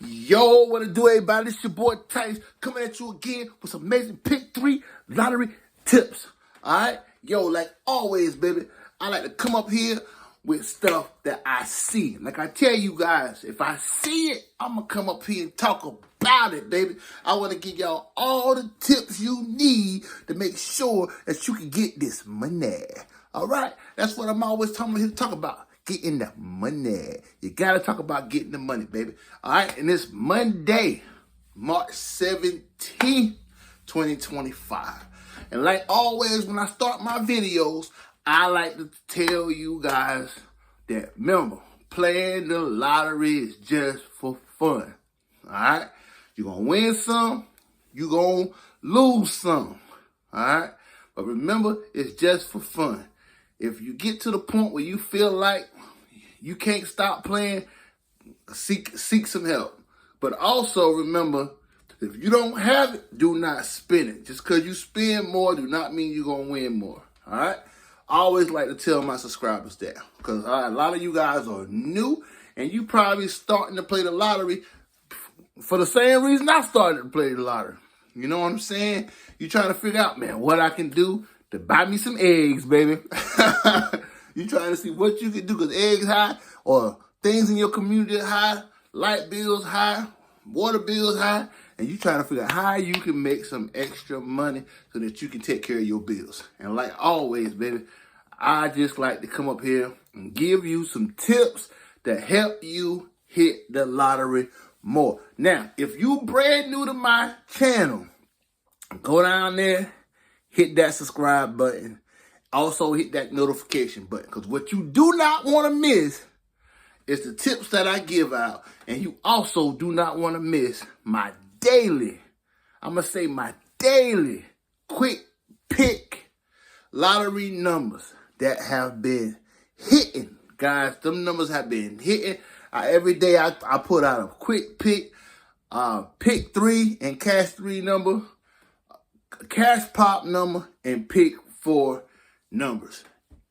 Yo, what it do, everybody? It's your boy Tice coming at you again with some amazing Pick 3 lottery tips. Alright? Yo, like always, baby, I like to come up here with stuff that I see. Like I tell you guys, if I see it, I'm going to come up here and talk about it, baby. I want to give y'all all the tips you need to make sure that you can get this money. Alright? That's what I'm always here to talk about. Getting the money. You got to talk about getting the money, baby. All right, and it's Monday, March 17th, 2025. And like always, when I start my videos, I like to tell you guys that, remember, playing the lottery is just for fun. All right? You're going to win some, you're going to lose some. All right? But remember, it's just for fun. If you get to the point where you feel like you can't stop playing, seek some help. But also remember, if you don't have it, do not spend it. Just because you spend more do not mean you're going to win more. All right? I always like to tell my subscribers that. Because a lot of you guys are new, and you probably starting to play the lottery for the same reason I started to play the lottery. You know what I'm saying? You're trying to figure out, man, what I can do to buy me some eggs, baby. You trying to see what you can do because eggs high or things in your community high, light bills high, water bills high, and you trying to figure out how you can make some extra money so that you can take care of your bills. And like always, baby, I just like to come up here and give you some tips that help you hit the lottery more. Now, if you brand new to my channel, go down there, hit that subscribe button. Also hit that notification button, because what you do not want to miss is the tips that I give out. And you also do not want to miss my daily, I'm going to say my daily quick pick lottery numbers that have been hitting. Guys, them numbers have been hitting. Every day I put out a quick pick, pick 3 and cash 3 number, cash pop number, and pick 4 numbers.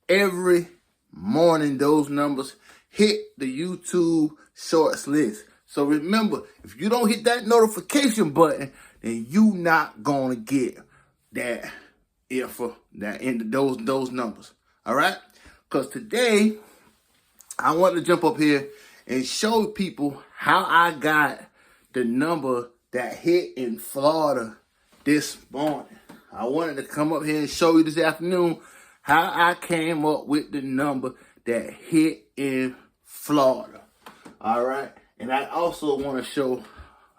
Every morning, those numbers hit the YouTube shorts list. So remember, if you don't hit that notification button, then you not gonna get that info, those numbers. All right? Because today, I want to jump up here and show people how I got the number that hit in Florida this morning. I wanted to come up here and show you this afternoon how I came up with the number that hit in Florida. All right. And I also want to show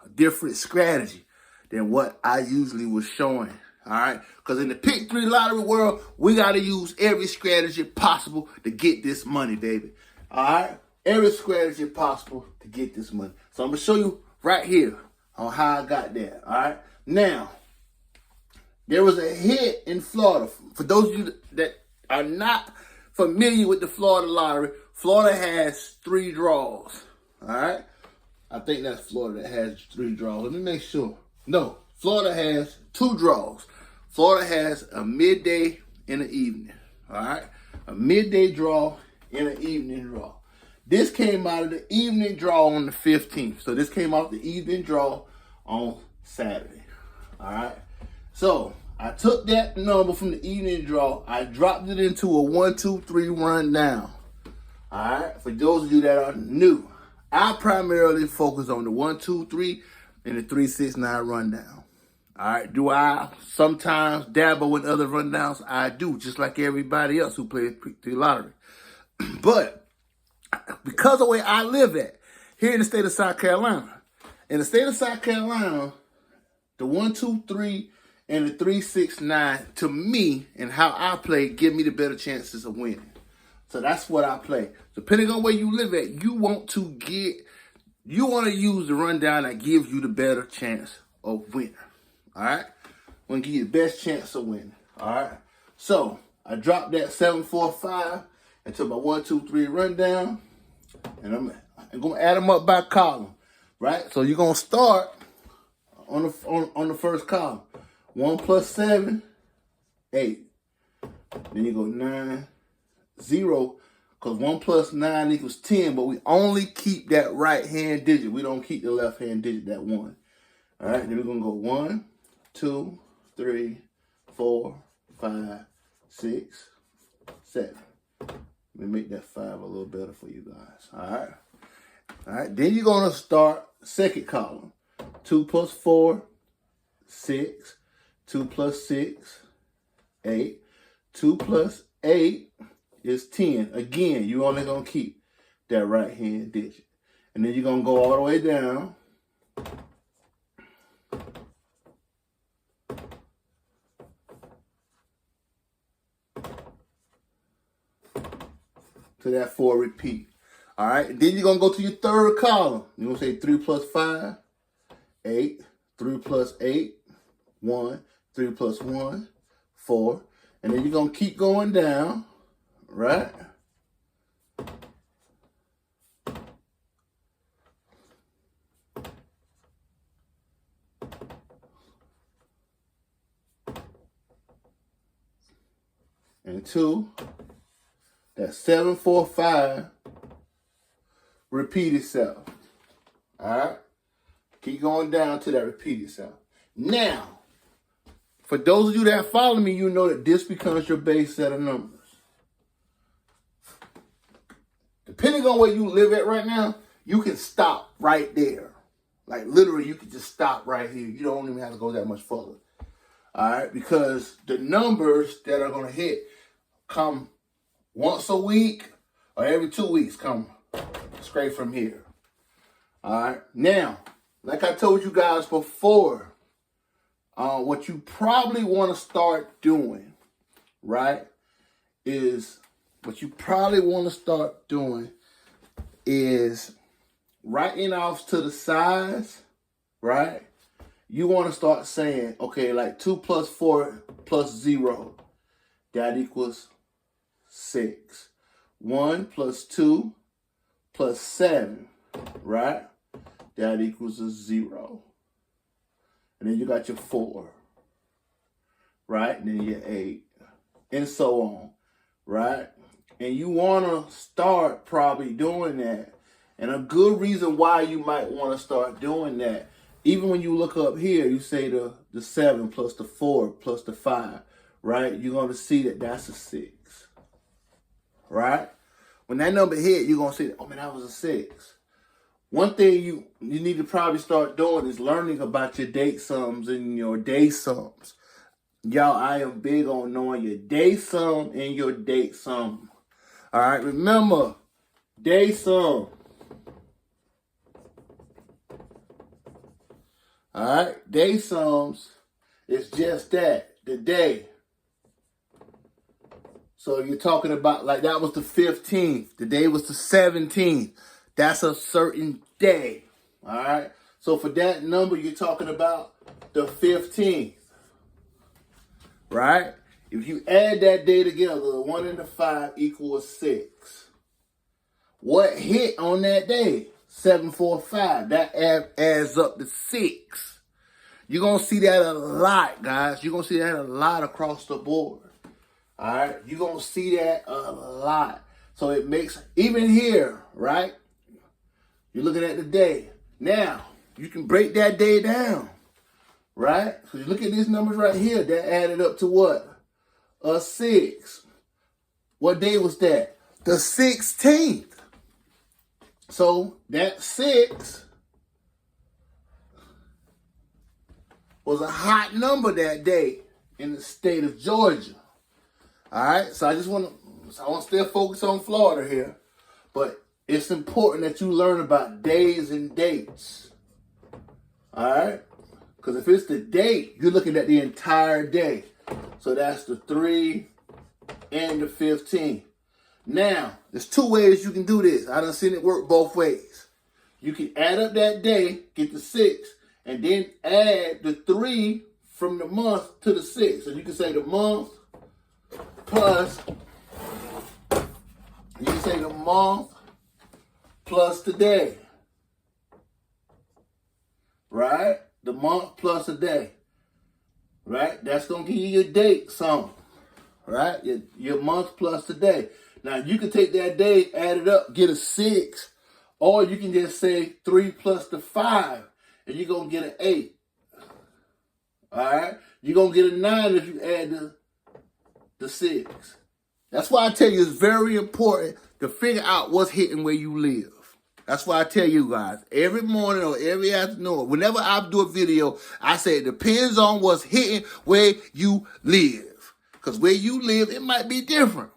a different strategy than what I usually was showing. All right. Because in the Pick 3 lottery world, we got to use every strategy possible to get this money, baby. All right. Every strategy possible to get this money. So I'm going to show you right here on how I got there. All right. Now, there was a hit in Florida. For those of you that are not familiar with the Florida lottery, Florida has 3 draws. All right? I think that's Florida that has 3 draws. Let me make sure. No, Florida has 2 draws. Florida has a midday and an evening. All right? A midday draw and an evening draw. This came out of the evening draw on the 15th. So this came out the evening draw on Saturday. All right? So I took that number from the evening draw. I dropped it into a 1, 2, 3 rundown. All right. For those of you that are new, I primarily focus on the 1, 2, 3 and the 3, 6, 9 rundown. All right. Do I sometimes dabble with other rundowns? I do, just like everybody else who plays the lottery. But because of the way I live at here in the state of South Carolina, the 1, 2, 3 and the 3, 6, 9, to me, and how I play, give me the better chances of winning. So that's what I play. Depending on where you live at, you want to use the rundown that gives you the better chance of winning. All right? I'm going to give you the best chance of winning. All right? So I dropped that 7, 4, 5 into my 1, 2, 3 rundown, and I'm going to add them up by column. Right? So you're going to start on the first column. 1 plus 7, 8. Then you go 9, 0, Because 1 plus 9 equals 10, but we only keep that right-hand digit. We don't keep the left-hand digit, that 1. All right, then we're going to go 1, 2, 3, 4, 5, 6, 7. Let me make that 5 a little better for you guys. All right. All right, then you're going to start second column. 2 plus 4, 6. 2 plus 6, 8. 2 plus 8 is 10. Again, you're only going to keep that right-hand digit. And then you're going to go all the way down. To that 4 repeat. All right, and then you're going to go to your third column. You're going to say 3 plus 5, 8. 3 plus 8, 1. 3 plus 1, 4. And then you're going to keep going down, right? And 2. That's 7, 4, 5. Repeat itself. All right? Keep going down to that repeat itself. Now, for those of you that follow me, you know that this becomes your base set of numbers. Depending on where you live at right now, you can stop right there. Like literally, you can just stop right here. You don't even have to go that much further. All right? Because the numbers that are going to hit come once a week or every 2 weeks, come straight from here. All right? Now, like I told you guys before, what you probably want to start doing, right, is writing off to the sides, right? You want to start saying, okay, like 2 plus 4 plus 0, that equals 6. 1 plus 2 plus 7, right? That equals a 0. And then you got your 4, right? And then your 8, and so on, right? And you want to start probably doing that. And a good reason why you might want to start doing that, even when you look up here, you say the 7 plus the 4 plus the 5, right? You're going to see that that's a 6, right? When that number hit, you're going to say, oh man, that was a 6. One thing you need to probably start doing is learning about your date sums and your day sums. Y'all, I am big on knowing your day sum and your date sum. All right, remember, day sum. All right, day sums is just that, the day. So you're talking about, like that was the 15th. The day was the 17th. That's a certain day. All right. So for that number, you're talking about the 15th. Right? If you add that day together, the 1 and the 5 equals 6. What hit on that day? 7, 4, 5. That adds up to 6. You're going to see that a lot, guys. You're going to see that a lot across the board. All right? You're going to see that a lot. So it makes, even here, right? You're looking at the day. Now, you can break that day down, right? So you look at these numbers right here. That added up to what? A 6. What day was that? The 16th. So that 6 was a hot number that day in the state of Georgia. All right? So I want to still focus on Florida here. But it's important that you learn about days and dates. All right? Because if it's the date, you're looking at the entire day. So that's the 3 and the 15. Now, there's 2 ways you can do this. I done seen it work both ways. You can add up that day, get the 6, and then add the 3 from the month to the 6. So you can say the month plus, you can say the month plus the day, right? The month plus a day, right? That's going to give you your date sum, right? Your month plus the day. Now, you can take that day, add it up, get a 6, or you can just say 3 plus the 5, and you're going to get an 8. All right? You're going to get a 9 if you add the 6. That's why I tell you it's very important to figure out what's hitting where you live. That's why I tell you guys, every morning or every afternoon, whenever I do a video, I say it depends on what's hitting where you live. Because where you live, it might be different.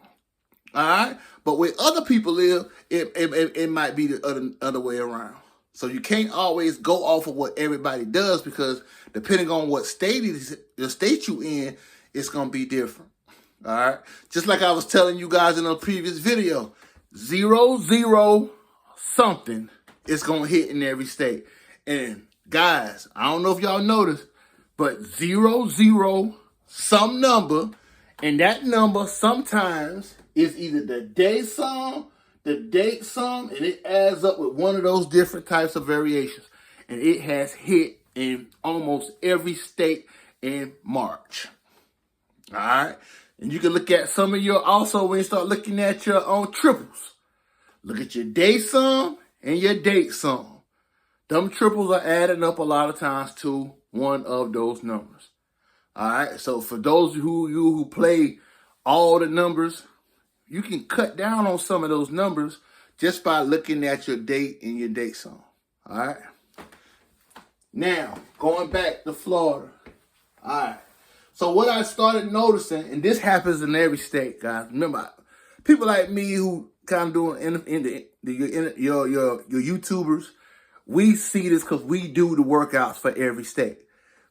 All right? But where other people live, it might be the other way around. So you can't always go off of what everybody does, because depending on what the state you in, it's going to be different. All right? Just like I was telling you guys in a previous video, 0, something is going to hit in every state. And guys, I don't know if y'all noticed, but 0, some number, and that number sometimes is either the day sum, the date sum, and it adds up with one of those different types of variations. And it has hit in almost every state in March. All right? And you can look at some of your, also when you start looking at your own triples, look at your day sum and your date sum. Them triples are adding up a lot of times to one of those numbers. All right? So for those who play all the numbers, you can cut down on some of those numbers just by looking at your date and your date sum. All right? Now, going back to Florida. All right. So what I started noticing, and this happens in every state, guys. Remember, people like me who kind of doing your YouTubers, we see this because we do the workouts for every state.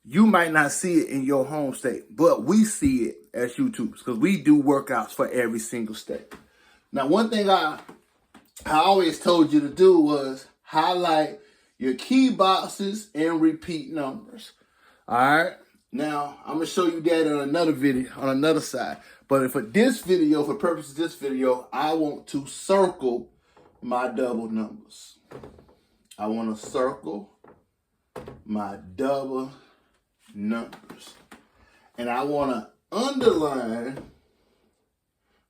You might not see it in your home state, but we see it as YouTubers because we do workouts for every single state. Now, one thing I always told you to do was highlight your key boxes and repeat numbers. All right. Now, I'm going to show you that on another video, on another side. But for this video, for purposes of this video, I want to circle my double numbers. I want to circle my double numbers. And I want to underline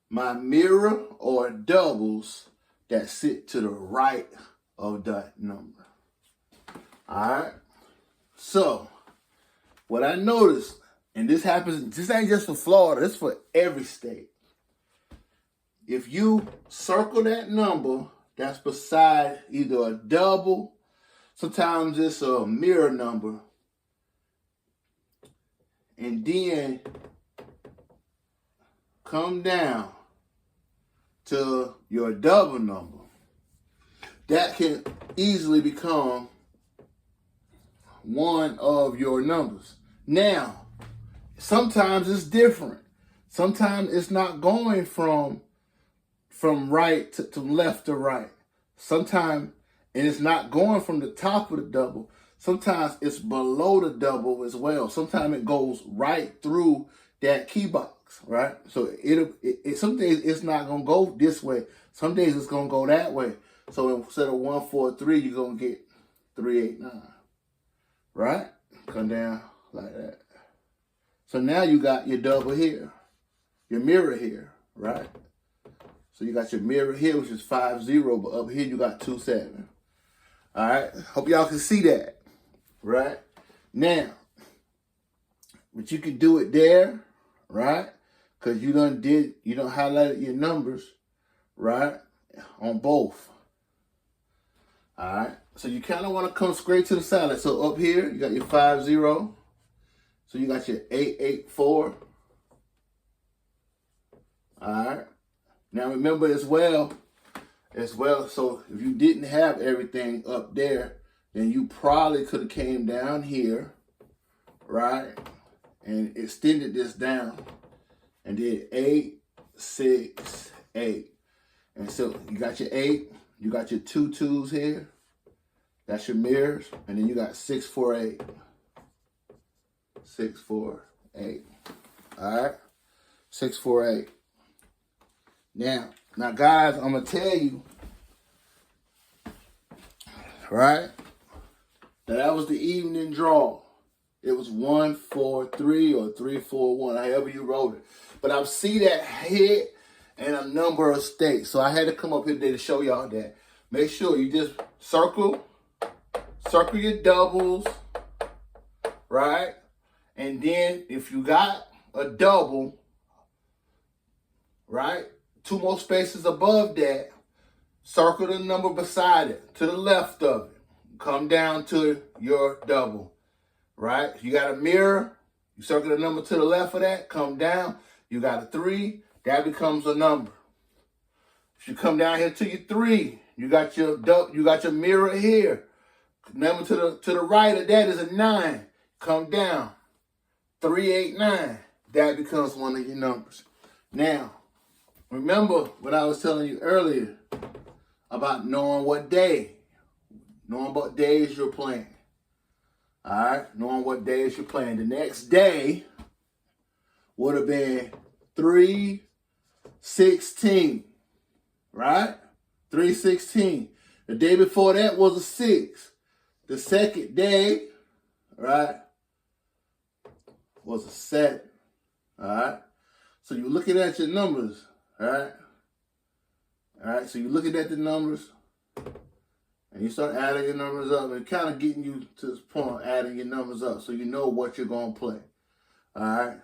my mirror or doubles that sit to the right of that number. All right? So, what I noticed, and this happens, this ain't just for Florida, it's for every state. If you circle that number that's beside either a double, sometimes it's a mirror number, and then come down to your double number, that can easily become one of your numbers. Now, sometimes it's different. Sometimes it's not going from right to left to right. Sometimes, and it's not going from the top of the double. Sometimes it's below the double as well. Sometimes it goes right through that key box, right? So some days it's not gonna go this way. Some days it's gonna go that way. So instead of 1, 4, 3, you're gonna get 3, 8, 9, right? Come down like that. So now you got your double here, your mirror here, right? So you got your mirror here, which is 5, 0, but up here you got 2, 7. All right, hope y'all can see that, right? Now, but you can do it there, right? Because you done highlighted your numbers, right? On both. All right, so you kind of want to come straight to the side. So up here, you got your 5, 0. So you got your 8, 8, 4. All right. Now remember as well, so if you didn't have everything up there, then you probably could have came down here, right? And extended this down and did 8, 6, 8. And so you got your 8, you got your 2 2s here. That's your mirrors. And then you got 6, 4, 8. 6, 4, 8. All right? 6, 4, 8. Now guys, I'm going to tell you, right, that was the evening draw. It was 1, 4, 3 or 3, 4, 1, however you wrote it. But I see that hit, and a number of states. So I had to come up here today to show y'all that. Make sure you just circle your doubles, right? And then if you got a double, right, 2 more spaces above that, circle the number beside it, to the left of it. Come down to your double, right? You got a mirror, you circle the number to the left of that, come down. You got a 3, that becomes a number. If you come down here to your 3, you got your mirror here. Number to the right of that is a 9. Come down. 389. That becomes one of your numbers. Now, remember what I was telling you earlier about knowing what day. Knowing what days you're playing. All right? Knowing what days you're playing. The next day would have been 3/16. Right? 3/16. The day before that was a 6. The second day, right, was a 7. All right? So you're looking at your numbers, right? All right? So you're looking at the numbers, and you start adding your numbers up, and kind of getting you to this point, adding your numbers up, so you know what you're going to play. All right?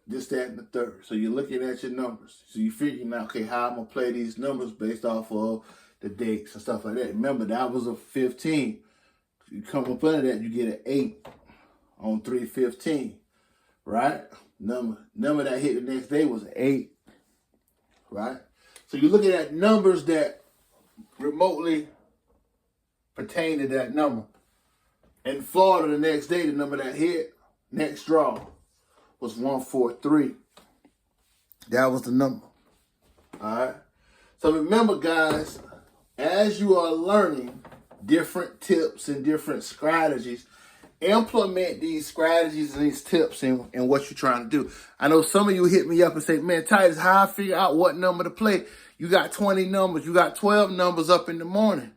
This, that, and the third. So you're looking at your numbers. So you're figuring out, okay, how I'm going to play these numbers based off of the dates and stuff like that. Remember, that was a 15. You come up under that, you get an 8 on 3/15, right? Number that hit the next day was an 8, right? So you're looking at numbers that remotely pertain to that number. In Florida, the next day, the number that hit, next draw, was 143. That was the number. All right. So remember, guys, as you are learning different tips and different strategies, implement these strategies and these tips in what you're trying to do. I know some of you hit me up and say, man, Titus, how I figure out what number to play? You got 20 numbers. You got 12 numbers up in the morning.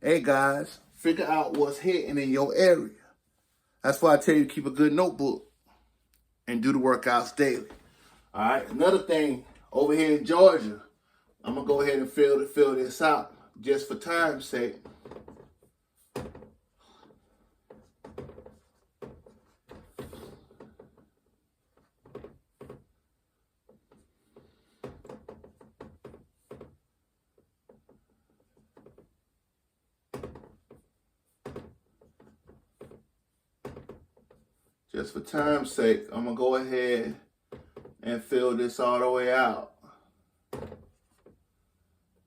Hey, guys, figure out what's hitting in your area. That's why I tell you to keep a good notebook and do the workouts daily. All right. Another thing, over here in Georgia, I'm going to go ahead and fill this out just for time's sake. Just for time's sake, I'm going to go ahead and fill this all the way out.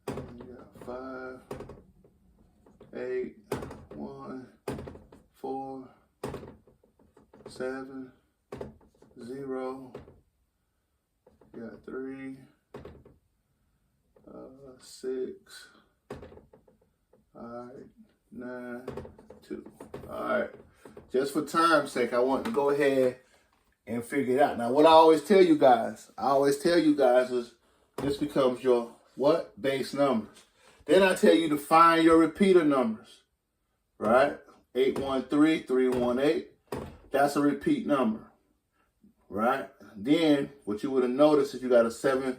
You got 5, 8, 1, 4, 7, 0. You got 3, 6. All right, 9, 2. All right. Just for time's sake, I want to go ahead and figure it out. Now, what I always tell you guys is this becomes your what? Base numbers. Then I tell you to find your repeater numbers, right? 813, 318. That's a repeat number, right? Then what you would have noticed is you got a 7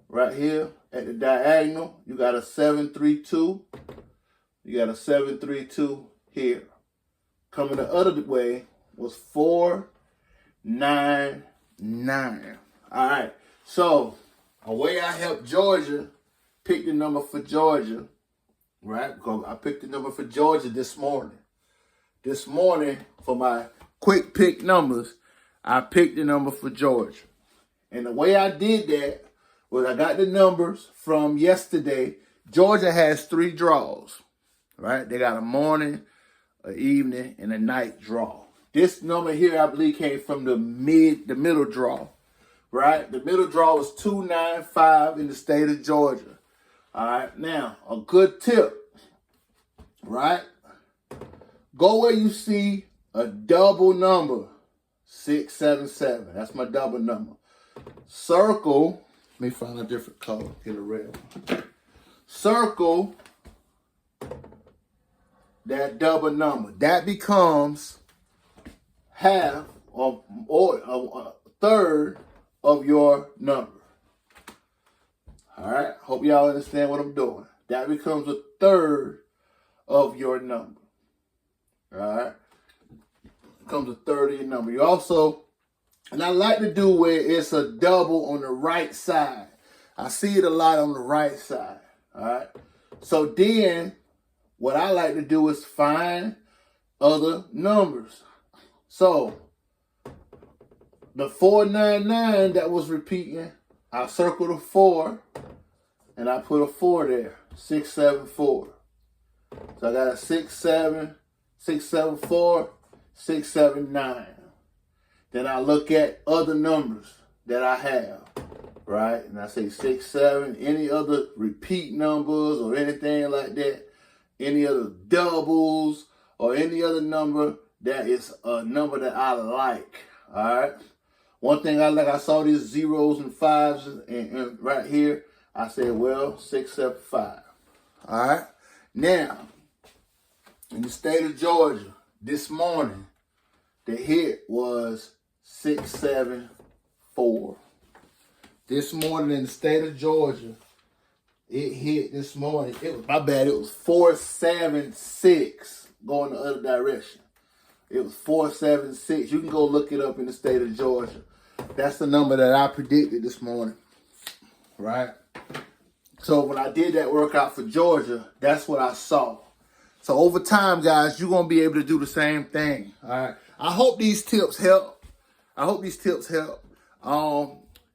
right here at the diagonal. You got a 732. You got a 732 here. Coming the other way was 499. All right. So, a way I helped Georgia pick the number for Georgia, right? Because I picked the number for Georgia this morning. This morning, for my quick pick numbers, I picked the number for Georgia. And the way I did that was I got the numbers from yesterday. Georgia has 3 draws, right? They got a morning, an evening, and a night draw. This number here, I believe, came from the middle draw, right? The middle draw was 295 in the state of Georgia. All right, now, a good tip, right? Go where you see a double number, 677. That's my double number. Circle, let me find a different color, get a red one. Circle that double number. That becomes half or a third of your number. All right. Hope y'all understand what I'm doing. That becomes a third of your number. All right. Becomes a third of your number. You also, and I like to do where it's a double on the right side. I see it a lot on the right side. All right. So then what I like to do is find other numbers. So the 499 that was repeating, I circled a 4 and I put a 4 there. 674. So I got a 67, 674, 679. Then I look at other numbers that I have, right? And I say 67, any other repeat numbers or anything like that, any other doubles or any other number that is a number that I like, all right? One thing I like, I saw these zeros and fives and right here. I said, well, 675. All right. Now, in the state of Georgia, this morning, the hit was 674. This morning in the state of Georgia, it hit this morning. It was, my bad, it was 476 going the other direction. It was 476. You can go look it up in the state of Georgia. That's the number that I predicted this morning, right? So when I did that workout for Georgia, that's what I saw. So over time, guys, you're going to be able to do the same thing, all right? I hope these tips help. I hope these tips help.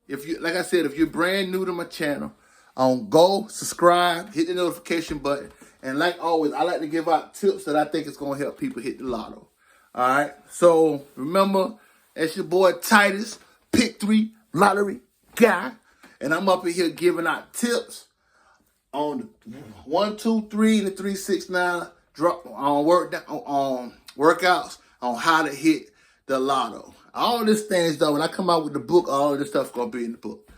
If you, like I said, if you're brand new to my channel, go subscribe, hit the notification button. And like always, I like to give out tips that I think is going to help people hit the lotto. All right. So remember, it's your boy Titus, Pick 3 Lottery Guy. And I'm up in here giving out tips on the 1, 2, 3, and the 3, 6, 9 workouts on how to hit the lotto. All of these things, though, when I come out with the book, all of this stuff's gonna be in the book.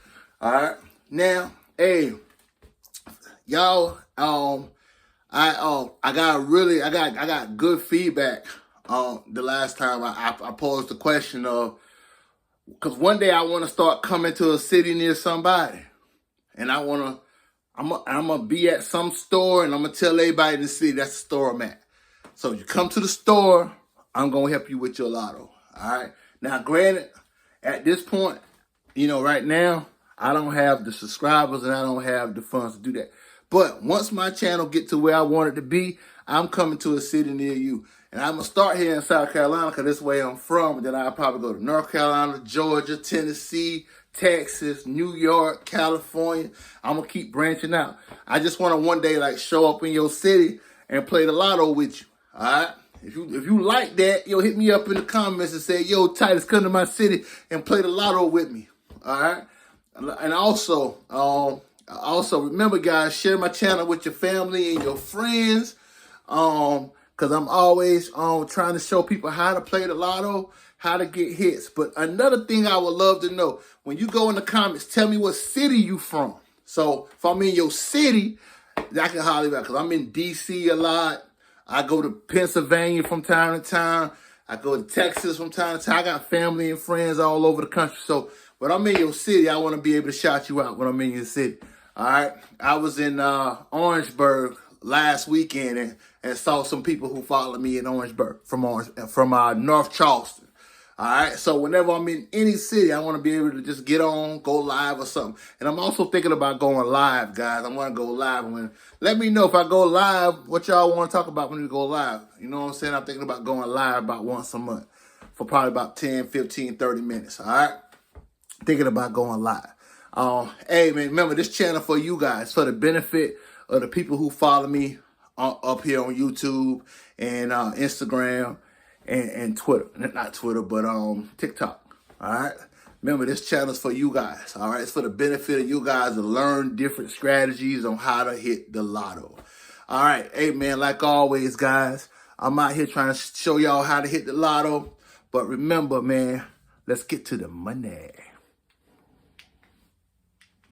All right. Now, hey, y'all, I got good feedback the last time I posed the question of, because one day I want to start coming to a city near somebody, and I'm gonna be at some store, and I'm gonna tell everybody in the city that's the store I'm at. So you come to the store, I'm gonna help you with your lotto. All right. Now, granted, at this point, right now, I don't have the subscribers and I don't have the funds to do that. But once my channel get to where I want it to be, I'm coming to a city near you. And I'm going to start here in South Carolina because this is where I'm from. And then I'll probably go to North Carolina, Georgia, Tennessee, Texas, New York, California. I'm going to keep branching out. I just want to one day show up in your city and play the lotto with you. All right? If you like that, hit me up in the comments and say, yo, Titus, come to my city and play the lotto with me. All right? And also remember, guys, share my channel with your family and your friends. Because I'm always trying to show people how to play the lotto, how to get hits. But another thing I would love to know, when you go in the comments, tell me what city you from. So if I'm in your city, I can holler back because I'm in D.C. a lot. I go to Pennsylvania from time to time. I go to Texas from time to time. I got family and friends all over the country. So when I'm in your city, I want to be able to shout you out when I'm in your city. All right. I was in Orangeburg last weekend and saw some people who followed me in Orangeburg from North Charleston. All right. So whenever I'm in any city, I want to be able to just get on, go live or something. And I'm also thinking about going live, guys. I want to go live. Let me know if I go live, what y'all want to talk about when we go live. You know what I'm saying? I'm thinking about going live about once a month for probably about 10, 15, 30 minutes. All right. Thinking about going live. Hey, man, remember this channel for you guys, for the benefit of the people who follow me up here on YouTube and Instagram and Twitter. Not Twitter, but TikTok. All right. Remember, this channel is for you guys. All right. It's for the benefit of you guys to learn different strategies on how to hit the lotto. All right. Hey, man, like always, guys, I'm out here trying to show y'all how to hit the lotto. But remember, man, let's get to the money.